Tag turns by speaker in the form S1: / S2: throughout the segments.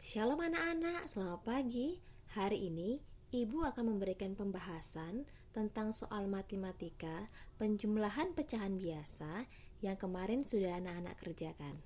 S1: Shalom anak-anak, selamat pagi. Hari ini Ibu akan memberikan pembahasan tentang soal matematika penjumlahan pecahan biasa yang kemarin sudah anak-anak kerjakan.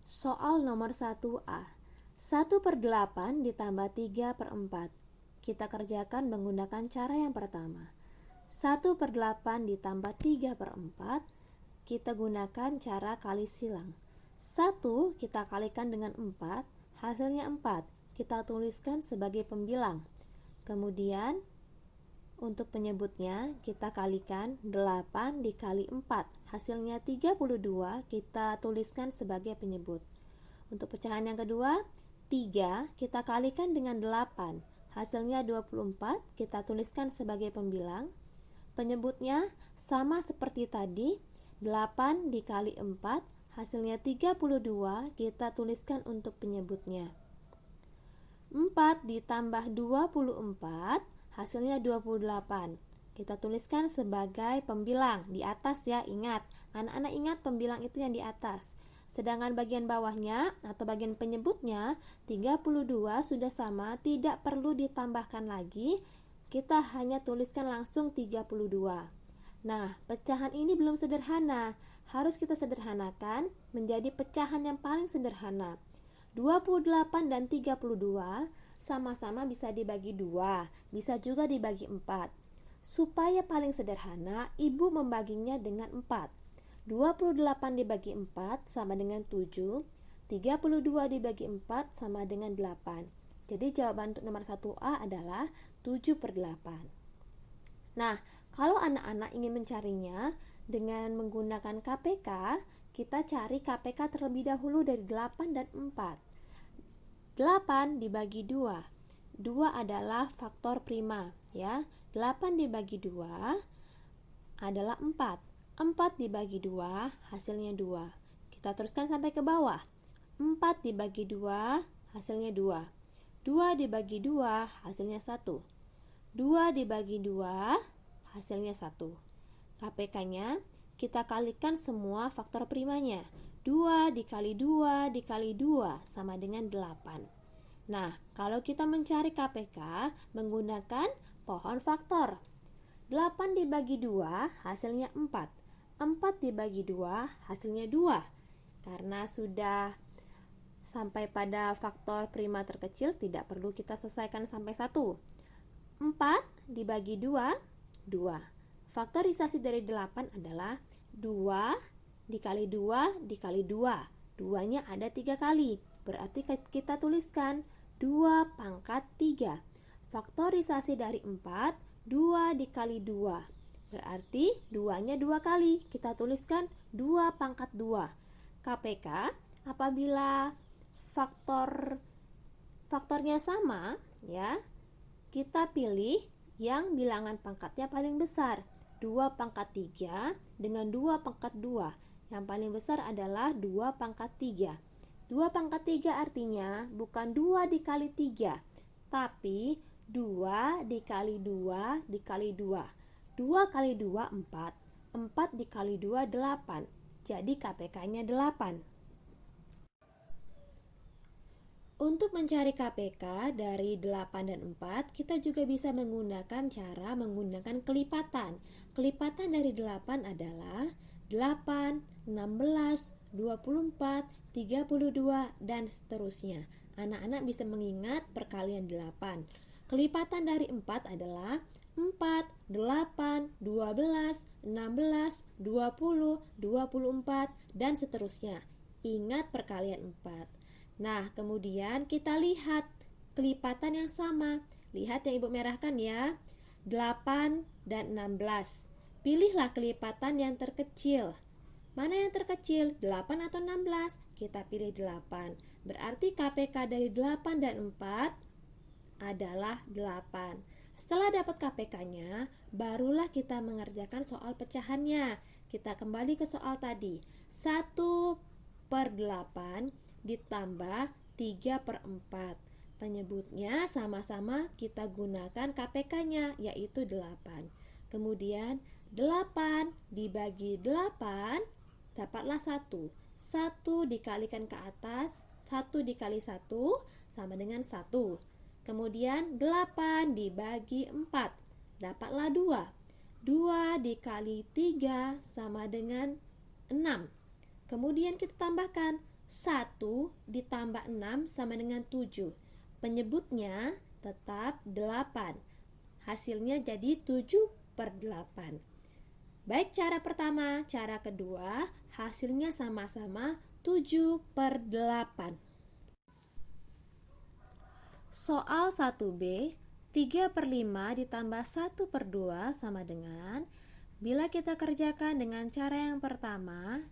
S1: Soal nomor 1A. 1/8 ditambah 3/4. Kita kerjakan menggunakan cara yang pertama. 1/8 ditambah 3/4, kita gunakan cara kali silang. 1 kita kalikan dengan 4, hasilnya 4. Kita tuliskan sebagai pembilang. Kemudian untuk penyebutnya kita kalikan 8 dikali 4, hasilnya 32, kita tuliskan sebagai penyebut. Untuk pecahan yang kedua, 3 kita kalikan dengan 8, hasilnya 24, kita tuliskan sebagai pembilang. Penyebutnya sama seperti tadi, 8 dikali 4, hasilnya 32, kita tuliskan untuk penyebutnya. 4 ditambah 24, hasilnya 28. Kita tuliskan sebagai pembilang di atas ya, ingat. Anak-anak ingat pembilang itu yang di atas. Sedangkan bagian bawahnya atau bagian penyebutnya, 32 sudah sama, tidak perlu ditambahkan lagi. Kita hanya tuliskan langsung 32. Nah, pecahan ini belum sederhana. Harus kita sederhanakan menjadi pecahan yang paling sederhana. 28 dan 32 sama-sama bisa dibagi 2, bisa juga dibagi 4. Supaya paling sederhana, Ibu membaginya dengan 4. 28 dibagi 4 sama dengan 7, 32 dibagi 4 sama dengan 8. Jadi jawaban untuk nomor 1A adalah 7/8. Nah, kalau anak-anak ingin mencarinya dengan menggunakan KPK, kita cari KPK terlebih dahulu dari 8 dan 4. 8 dibagi 2. 2 adalah faktor prima, ya. 8 dibagi 2 adalah 4. 4 dibagi 2 hasilnya 2. Kita teruskan sampai ke bawah. 4 dibagi 2 hasilnya 2. 2 dibagi 2 hasilnya 1. 2 dibagi 2 hasilnya 1. KPK-nya kita kalikan semua faktor primanya. 2 dikali 2 dikali 2 sama dengan 8. Nah, kalau kita mencari KPK menggunakan pohon faktor. 8 dibagi 2 hasilnya 4. 4 dibagi 2 hasilnya 2. Karena sudah sampai pada faktor prima terkecil, tidak perlu kita selesaikan sampai 1. 4 dibagi 2, 2. Faktorisasi dari 8 adalah 2 dikali 2 dikali 2. 2-nya ada 3 kali. Berarti kita tuliskan 2 pangkat 3. Faktorisasi dari 4, 2 dikali 2. Berarti 2-nya 2 kali. Kita tuliskan 2 pangkat 2. KPK apabila faktornya sama, ya, kita pilih yang bilangan pangkatnya paling besar. 2 pangkat 3 dengan 2 pangkat 2. Yang paling besar adalah 2 pangkat 3. 2 pangkat 3 artinya bukan 2 dikali 3, tapi 2 dikali 2 dikali 2. 2 kali 2, 4. 4 dikali 2, 8. Jadi KPK-nya 8. Untuk mencari KPK dari 8 dan 4, kita juga bisa menggunakan cara menggunakan kelipatan. Kelipatan dari 8 adalah 8, 16, 24, 32, dan seterusnya. Anak-anak bisa mengingat perkalian 8. Kelipatan dari 4 adalah 4, 8, 12, 16, 20, 24, dan seterusnya. Ingat perkalian 4. Nah, kemudian kita lihat kelipatan yang sama. Lihat yang Ibu merahkan ya. 8 dan 16. Pilihlah kelipatan yang terkecil. Mana yang terkecil? 8 atau 16? Kita pilih 8. Berarti KPK dari 8 dan 4 /8. Setelah dapat KPK-nya, barulah kita mengerjakan soal pecahannya. Kita kembali ke soal tadi. 1/8 ditambah 3/4. Penyebutnya sama-sama kita gunakan KPK-nya, yaitu 8. Kemudian 8 dibagi 8 dapatlah 1. 1 dikalikan ke atas, 1 dikali 1 sama dengan 1. Kemudian 8 dibagi 4, dapatlah 2. 2 dikali 3 sama dengan 6. Kemudian kita tambahkan 1 ditambah 6 sama dengan 7. Penyebutnya tetap 8. Hasilnya jadi 7/8. Baik cara pertama, cara kedua, hasilnya sama-sama 7/8. Soal 1B, 3/5 ditambah 1/2 sama dengan, bila kita kerjakan dengan cara yang pertama,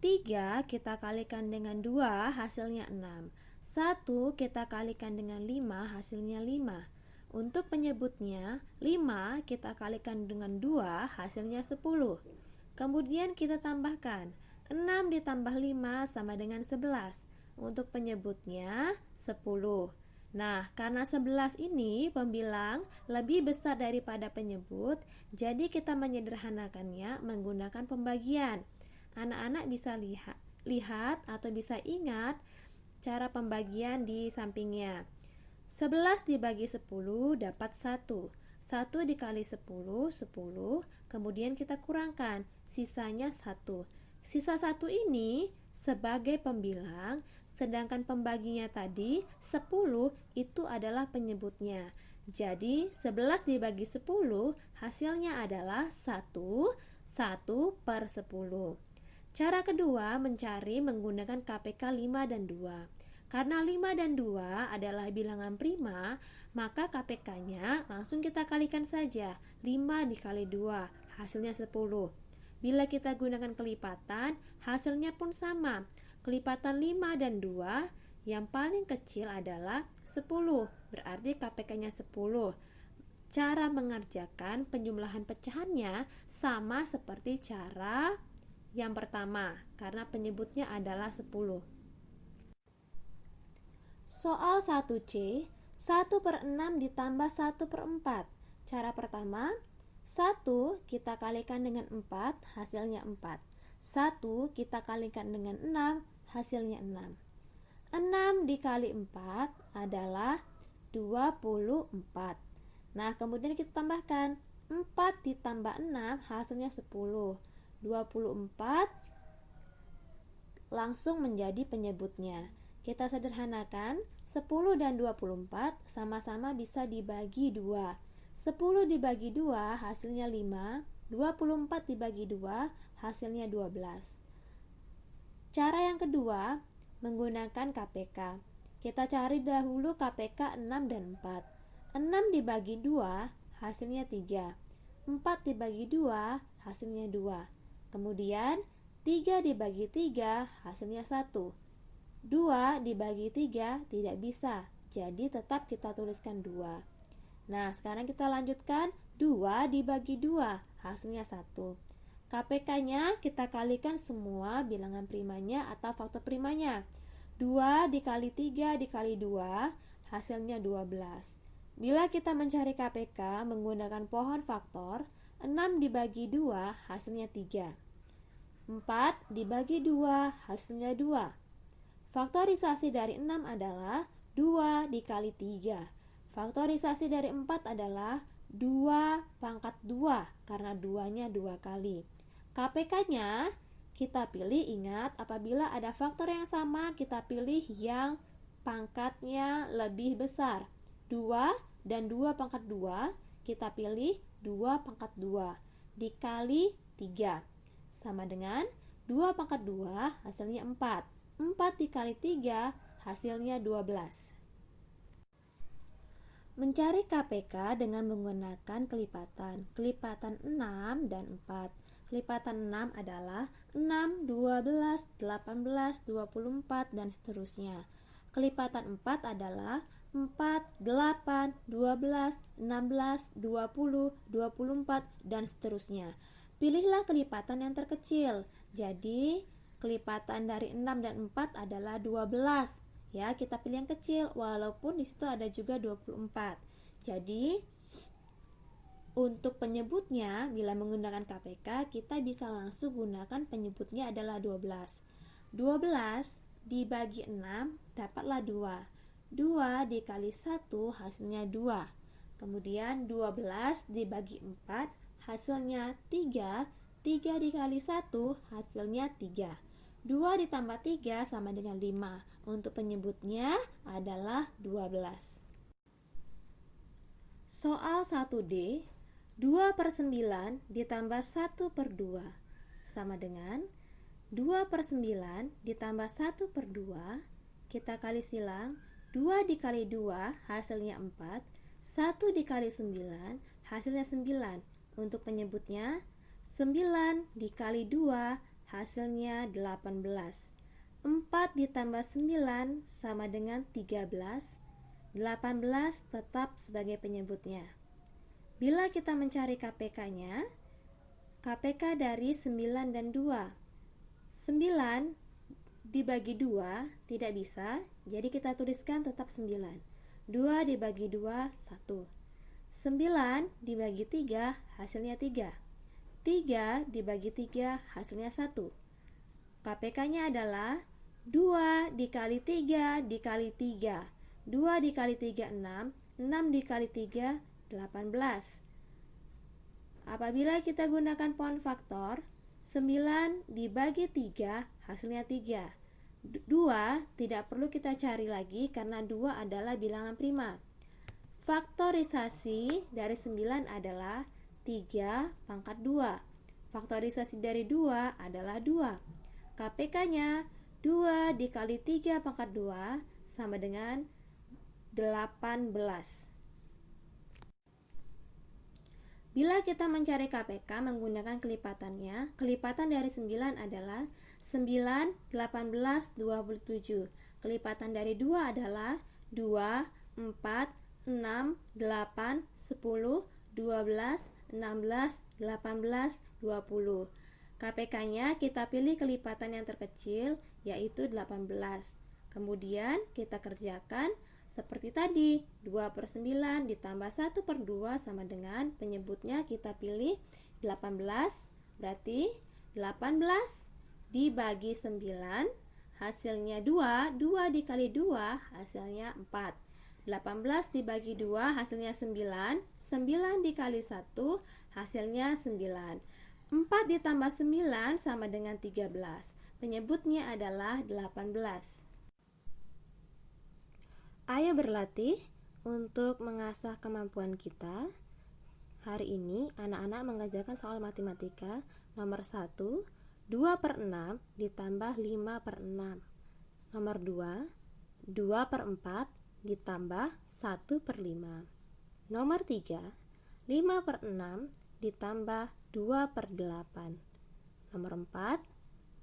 S1: 3 kita kalikan dengan 2 hasilnya 6. 1 kita kalikan dengan 5 hasilnya 5. Untuk penyebutnya, 5 kita kalikan dengan 2 hasilnya 10. Kemudian kita tambahkan 6 ditambah 5 sama dengan 11. Untuk penyebutnya 10. Nah, karena 11 ini pembilang lebih besar daripada penyebut, jadi kita menyederhanakannya menggunakan pembagian. Anak-anak bisa lihat atau bisa ingat cara pembagian di sampingnya. 11 dibagi 10 dapat 1. 1 dikali 10, 10. Kemudian kita kurangkan, sisanya 1. Sisa 1 ini sebagai pembilang, sedangkan pembaginya tadi 10 itu adalah penyebutnya. Jadi 11 dibagi 10 hasilnya adalah 1, 1/10. Cara kedua mencari menggunakan KPK 5 dan 2. Karena 5 dan 2 adalah bilangan prima, maka KPK-nya langsung kita kalikan saja. 5 dikali 2, hasilnya 10. Bila kita gunakan kelipatan, hasilnya pun sama. Kelipatan 5 dan 2, yang paling kecil adalah 10, berarti KPK-nya 10. Cara mengerjakan penjumlahan pecahannya sama seperti cara yang pertama, karena penyebutnya adalah 10. Soal 1C, 1/6 ditambah 1/4. Cara pertama, 1 kita kalikan dengan 4, hasilnya 4. 1 kita kalikan dengan 6, hasilnya 6. 6 dikali 4 adalah 24. Nah, kemudian kita tambahkan 4 ditambah 6 hasilnya 10. 24 langsung menjadi penyebutnya. Kita sederhanakan, 10 dan 24 sama-sama bisa dibagi 2. 10 dibagi 2 hasilnya 5, 24 dibagi 2 hasilnya 12. Cara yang kedua, menggunakan KPK. Kita cari dahulu KPK 6 dan 4. 6 dibagi 2 hasilnya 3. 4 dibagi 2 hasilnya 2. Kemudian 3 dibagi 3 hasilnya 1. 2 dibagi 3 tidak bisa, jadi tetap kita tuliskan 2. Nah, sekarang kita lanjutkan 2 dibagi 2, hasilnya 1. KPK-nya kita kalikan semua bilangan primanya atau faktor primanya. 2 dikali 3 dikali 2, hasilnya 12. Bila kita mencari KPK menggunakan pohon faktor, 6 dibagi 2, hasilnya 3. 4 dibagi 2, hasilnya 2. Faktorisasi dari 6 adalah 2 dikali 3. Faktorisasi dari 4 adalah 2 pangkat 2, karena 2-nya 2 kali. KPK-nya kita pilih, ingat, apabila ada faktor yang sama, kita pilih yang pangkatnya lebih besar. 2 dan 2 pangkat 2, kita pilih 2 pangkat 2 dikali 3. Sama dengan 2 pangkat 2 hasilnya 4. 4 dikali 3 hasilnya 12. Mencari KPK dengan menggunakan kelipatan. Kelipatan 6 dan 4. Kelipatan 6 adalah 6, 12, 18, 24 dan seterusnya. Kelipatan 4 adalah 4, 8, 12, 16, 20, 24 dan seterusnya. Pilihlah kelipatan yang terkecil. Jadi kelipatan dari 6 dan 4 adalah 12. Ya, kita pilih yang kecil walaupun di situ ada juga 24. Jadi Untuk penyebutnya, bila menggunakan KPK, kita bisa langsung gunakan penyebutnya adalah 12. 12 dibagi 6 dapatlah 2. 2 dikali 1 hasilnya 2. Kemudian 12 dibagi 4 hasilnya 3. 3 dikali 1 hasilnya 3. 2 ditambah 3 sama dengan 5. Untuk penyebutnya adalah 12. Soal 1D, 2/9 ditambah 1/2 sama dengan 2/9 ditambah 1/2. Kita kali silang, 2 dikali 2 hasilnya 4, 1 dikali 9 hasilnya 9. Untuk penyebutnya, 9 dikali 2 hasilnya 18. 4 ditambah 9 sama dengan 13. 18 tetap sebagai penyebutnya. Bila kita mencari KPK-nya, KPK dari 9 dan 2. 9 dibagi 2 tidak bisa, jadi kita tuliskan tetap 9. 2 dibagi 2, 1. 9 dibagi 3, hasilnya 3. 3 dibagi 3, hasilnya 1. KPK-nya adalah 2 dikali 3 dikali 3. 2 dikali 3, 6. 6 dikali 3, 18. Apabila kita gunakan poin faktor, 9 dibagi 3 hasilnya 3. 2 tidak perlu kita cari lagi karena 2 adalah bilangan prima. Faktorisasi dari 9 adalah 3 pangkat 2. Faktorisasi dari 2 adalah 2. KPK-nya 2 dikali 3 pangkat 2 sama dengan 18. Bila kita mencari KPK menggunakan kelipatannya, kelipatan dari 9 adalah 9, 18, 27. Kelipatan dari 2 adalah 2, 4, 6, 8, 10, 12, 16, 18, 20. KPK-nya kita pilih kelipatan yang terkecil, yaitu 18. Kemudian kita kerjakan seperti tadi, 2/9 ditambah 1/2 sama dengan penyebutnya kita pilih 18, berarti 18 dibagi 9, hasilnya 2, 2 dikali 2, hasilnya 4. 18 dibagi 2, hasilnya 9, 9 dikali 1, hasilnya 9. 4 ditambah 9 sama dengan 13, penyebutnya adalah 18. Ayo berlatih untuk mengasah kemampuan kita. Hari ini anak-anak mengerjakan soal matematika nomor 1, 2/6 ditambah 5/6. Nomor 2, 2/4 ditambah 1/5. Nomor 3, 5/6 ditambah 2/8. Nomor 4,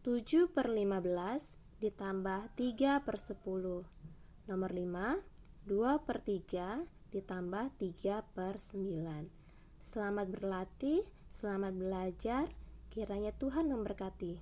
S1: 7/15 ditambah 3/10. Nomor 5, 2/3 ditambah 3/9. Selamat berlatih, selamat belajar, kiranya Tuhan memberkati.